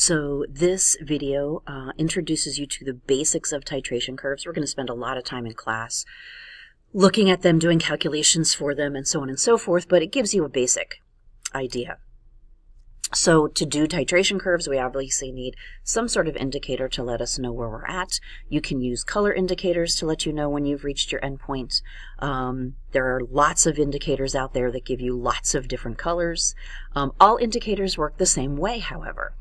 So this video introduces you to the basics of titration curves. We're going to spend a lot of time in class looking at them, doing calculations for them, and so on and so forth, but it gives you a basic idea. So to do titration curves, we obviously need some sort of indicator to let us know where we're at. You can use color indicators to let you know when you've reached your endpoint. There are lots of indicators out there that give you lots of different colors. All indicators work the same way, however.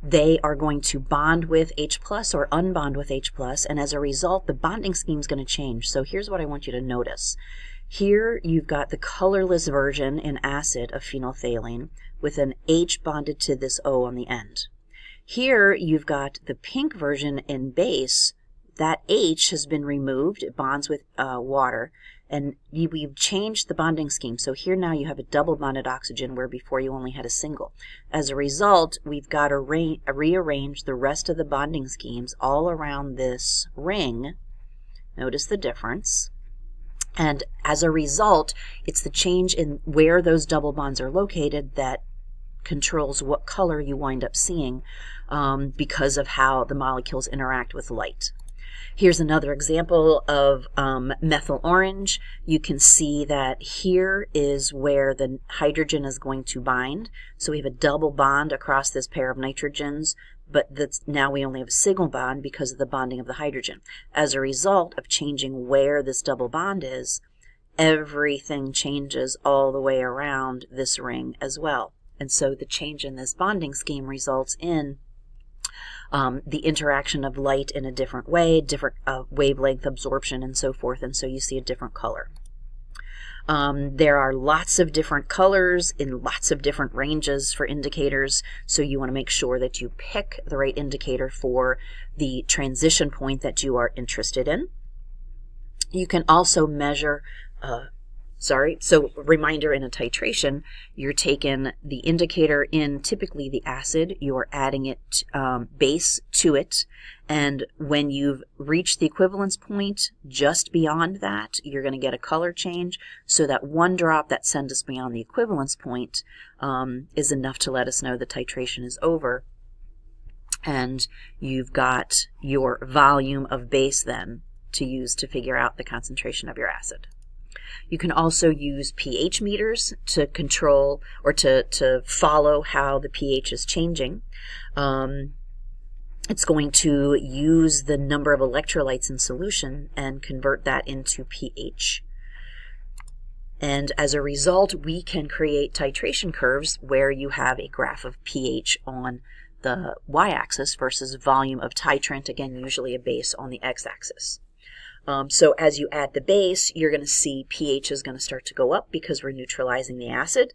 They are going to bond with H plus or unbond with H plus, and as a result, the bonding scheme is going to change. So here's what I want you to notice. Here you've got the colorless version in acid of phenolphthalein with an H bonded to this O on the end. Here you've got the pink version in base. That H has been removed. It bonds with water, and we've changed the bonding scheme. So here now you have a double bonded oxygen where before you only had a single. As a result, we've got to rearrange the rest of the bonding schemes all around this ring. Notice the difference. And as a result, it's the change in where those double bonds are located that controls what color you wind up seeing because of how the molecules interact with light. Here's another example of methyl orange. You can see that here is where the hydrogen is going to bind. So we have a double bond across this pair of nitrogens, but now we only have a single bond because of the bonding of the hydrogen. As a result of changing where this double bond is, everything changes all the way around this ring as well. And so the change in this bonding scheme results in the interaction of light in a different way, different wavelength absorption and so forth, and so you see a different color. There are lots of different colors in lots of different ranges for indicators, so you want to make sure that you pick the right indicator for the transition point that you are interested in. You can also measure so reminder, in a titration, you're taking the indicator in typically the acid, you're adding it base to it, and when you've reached the equivalence point just beyond that, you're going to get a color change, so that one drop that sends us beyond the equivalence point is enough to let us know the titration is over, and you've got your volume of base then to use to figure out the concentration of your acid. You can also use pH meters to control or to follow how the pH is changing. It's going to use the number of electrolytes in solution and convert that into pH. And as a result, we can create titration curves where you have a graph of pH on the y-axis versus volume of titrant, again, usually a base on the x-axis. So as you add the base, you're going to see pH is going to start to go up because we're neutralizing the acid.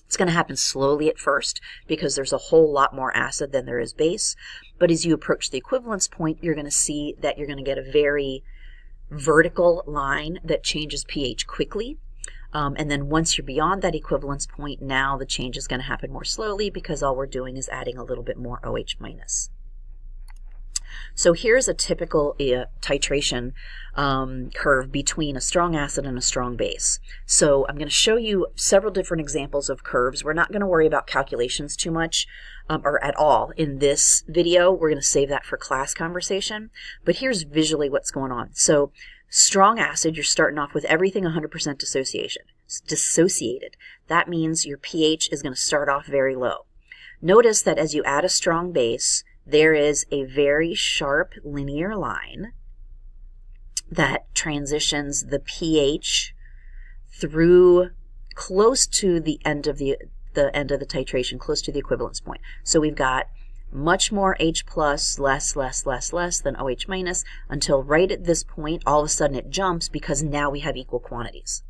It's going to happen slowly at first because there's a whole lot more acid than there is base. But as you approach the equivalence point, you're going to see that you're going to get a very vertical line that changes pH quickly. And then once you're beyond that equivalence point, now the change is going to happen more slowly because all we're doing is adding a little bit more OH minus. So here's a typical titration curve between a strong acid and a strong base. So I'm going to show you several different examples of curves. We're not going to worry about calculations too much or at all in this video. We're going to save that for class conversation. But here's visually what's going on. So strong acid, you're starting off with everything 100% dissociated. That means your pH is going to start off very low. Notice that as you add a strong base, there is a very sharp linear line that transitions the pH through close to the end of the titration, close to the equivalence point. So we've got much more H plus, less than OH minus, until right at this point, all of a sudden it jumps because now we have equal quantities.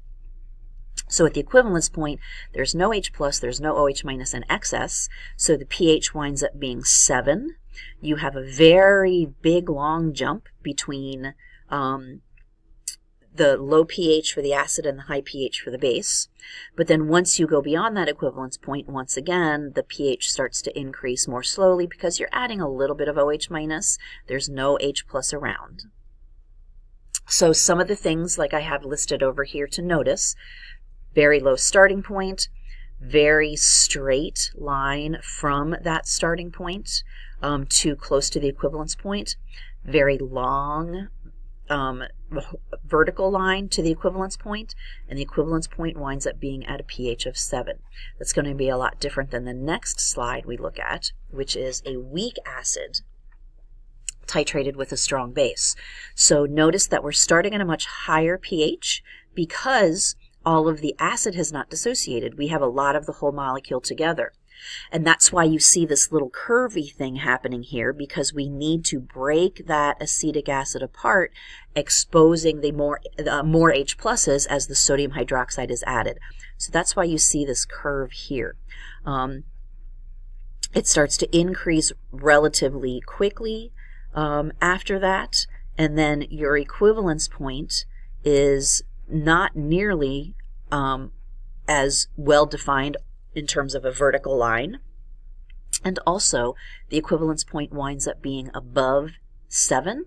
So at the equivalence point, there's no H plus, there's no OH minus in excess, so the pH winds up being 7. You have a very big, long jump between the low pH for the acid and the high pH for the base. But then once you go beyond that equivalence point, once again, the pH starts to increase more slowly because you're adding a little bit of OH minus. There's no H plus around. So some of the things like I have listed over here to notice: very low starting point, very straight line from that starting point to close to the equivalence point, very long vertical line to the equivalence point, and the equivalence point winds up being at a pH of 7. That's going to be a lot different than the next slide we look at, which is a weak acid titrated with a strong base. So notice that we're starting at a much higher pH because all of the acid has not dissociated. We have a lot of the whole molecule together. And that's why you see this little curvy thing happening here, because we need to break that acetic acid apart, exposing the more H pluses as the sodium hydroxide is added. So that's why you see this curve here. It starts to increase relatively quickly after that, and then your equivalence point is not nearly as well defined in terms of a vertical line, and also the equivalence point winds up being above 7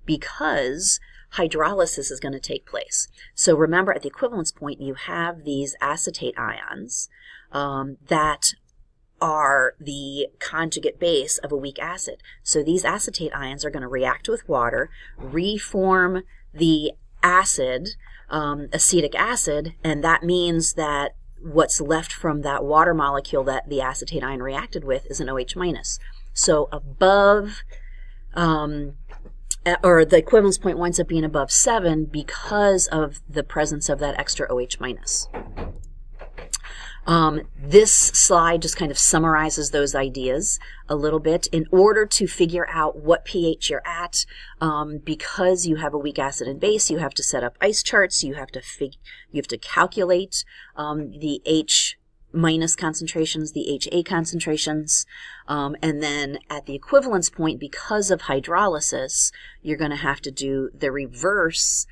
because hydrolysis is going to take place. So remember, at the equivalence point you have these acetate ions that are the conjugate base of a weak acid. So these acetate ions are going to react with water, reform the acid, acetic acid, and that means that what's left from that water molecule that the acetate ion reacted with is an OH minus. So above, or the equivalence point winds up being above 7 because of the presence of that extra OH minus. This slide just kind of summarizes those ideas a little bit. In order to figure out what pH you're at, because you have a weak acid and base, you have to set up ice charts. You have to calculate the H minus concentrations, the HA concentrations, and then at the equivalence point, because of hydrolysis, you're going to have to do the reverse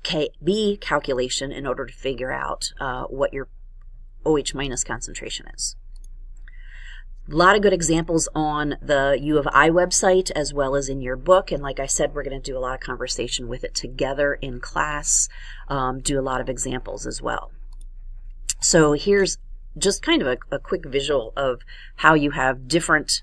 KB calculation in order to figure out what your OH minus concentration is. A lot of good examples on the U of I website as well as in your book, and like I said, we're going to do a lot of conversation with it together in class, do a lot of examples as well. So here's just kind of a quick visual of how you have different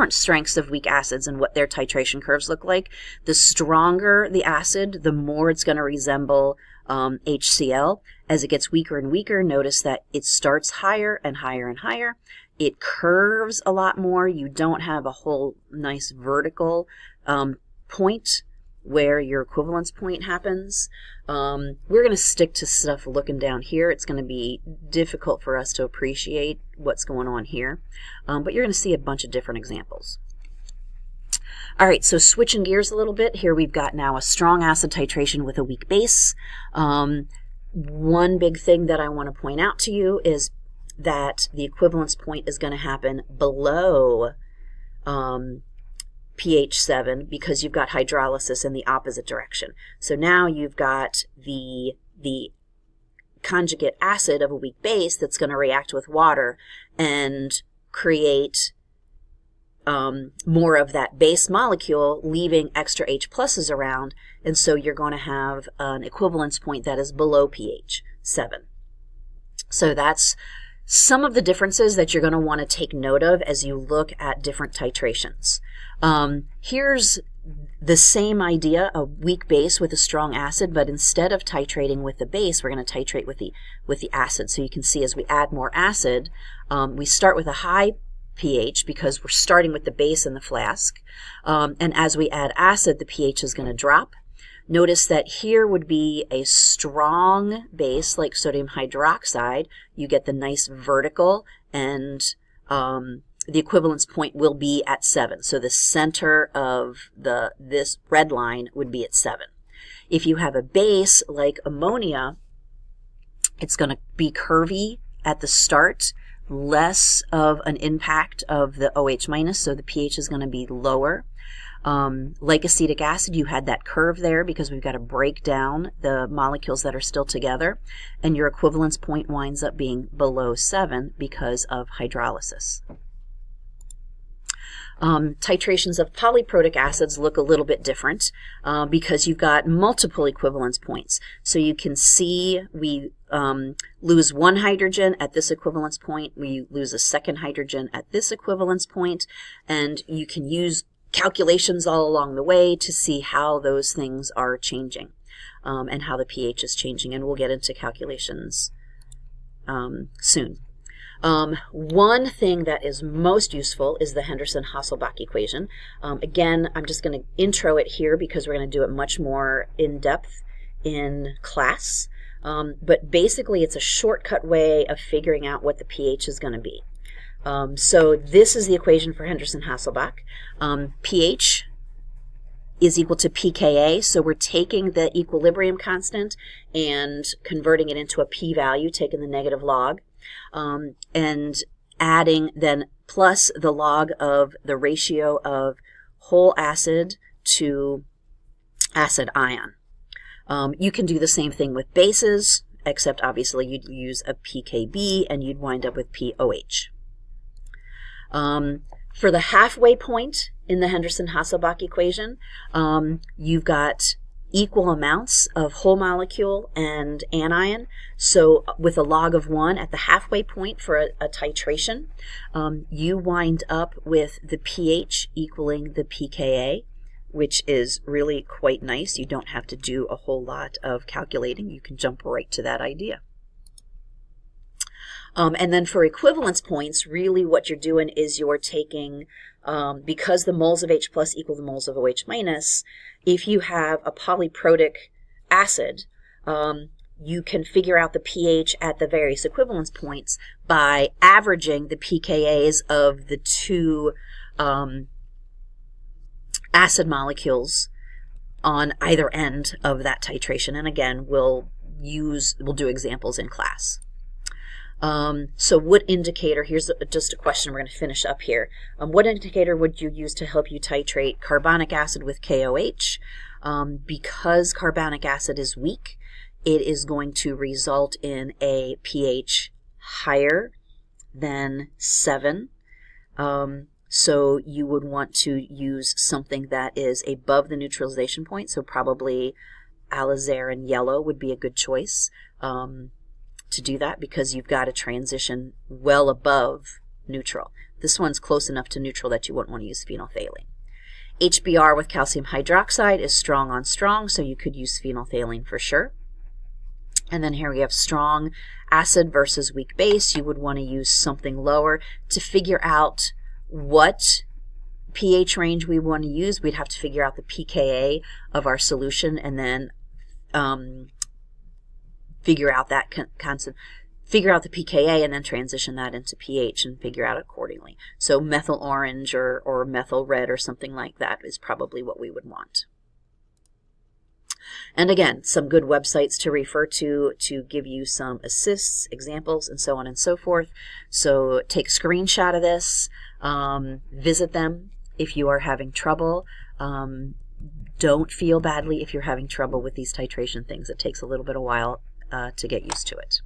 strengths of weak acids and what their titration curves look like. The stronger the acid, the more it's going to resemble HCl. As it gets weaker and weaker, notice that it starts higher and higher and higher. It curves a lot more. You don't have a whole nice vertical point where your equivalence point happens. We're going to stick to stuff looking down here. It's going to be difficult for us to appreciate what's going on here, but you're going to see a bunch of different examples. All right, so switching gears a little bit, here we've got now a strong acid titration with a weak base. One big thing that I want to point out to you is that the equivalence point is going to happen below pH 7 because you've got hydrolysis in the opposite direction. So now you've got the conjugate acid of a weak base that's going to react with water and create more of that base molecule, leaving extra H pluses around, and so you're going to have an equivalence point that is below pH 7. So that's some of the differences that you're going to want to take note of as you look at different titrations. Here's the same idea, a weak base with a strong acid, but instead of titrating with the base, we're going to titrate with the acid. So you can see as we add more acid, we start with a high pH because we're starting with the base in the flask, and as we add acid, the pH is going to drop. Notice that here would be a strong base like sodium hydroxide. You get the nice vertical, and the equivalence point will be at 7. So the center of this red line would be at 7. If you have a base like ammonia, it's going to be curvy at the start, less of an impact of the OH minus, so the pH is going to be lower. Like acetic acid, you had that curve there because we've got to break down the molecules that are still together, and your equivalence point winds up being below 7 because of hydrolysis. Titrations of polyprotic acids look a little bit different because you've got multiple equivalence points. So you can see we lose one hydrogen at this equivalence point, we lose a second hydrogen at this equivalence point, and you can use calculations all along the way to see how those things are changing and how the pH is changing, and we'll get into calculations soon. One thing that is most useful is the Henderson-Hasselbalch equation. Again, I'm just going to intro it here because we're going to do it much more in depth in class. But basically, it's a shortcut way of figuring out what the pH is going to be. So this is the equation for Henderson-Hasselbalch. pH is equal to pKa, so we're taking the equilibrium constant and converting it into a p-value, taking the negative log, and adding then plus the log of the ratio of whole acid to acid ion. You can do the same thing with bases, except obviously you'd use a pKb and you'd wind up with pOH. For the halfway point in the Henderson-Hasselbalch equation, you've got equal amounts of whole molecule and anion. So with a log of 1 at the halfway point for a titration, you wind up with the pH equaling the pKa, which is really quite nice. You don't have to do a whole lot of calculating. You can jump right to that idea. And then for equivalence points, really what you're doing is you're taking, because the moles of H plus equal the moles of OH minus, if you have a polyprotic acid, you can figure out the pH at the various equivalence points by averaging the pKa's of the two acid molecules on either end of that titration. And again, we'll do examples in class. So what indicator, here's just a question we're going to finish up here. What indicator would you use to help you titrate carbonic acid with KOH? Because carbonic acid is weak, it is going to result in a pH higher than 7. So you would want to use something that is above the neutralization point, so probably alizarin yellow would be a good choice. To do that because you've got a transition well above neutral. This one's close enough to neutral that you wouldn't want to use phenolphthalein. HBr with calcium hydroxide is strong on strong, so you could use phenolphthalein for sure. And then here we have strong acid versus weak base. You would want to use something lower. To figure out what pH range we want to use, we'd have to figure out the pKa of our solution and then figure out that figure out the pKa and then transition that into pH and figure out accordingly. So methyl orange or methyl red or something like that is probably what we would want. And again, some good websites to refer to give you some assists, examples, and so on and so forth. So take a screenshot of this, visit them if you are having trouble. Don't feel badly if you're having trouble with these titration things. It takes a little bit of while to get used to it.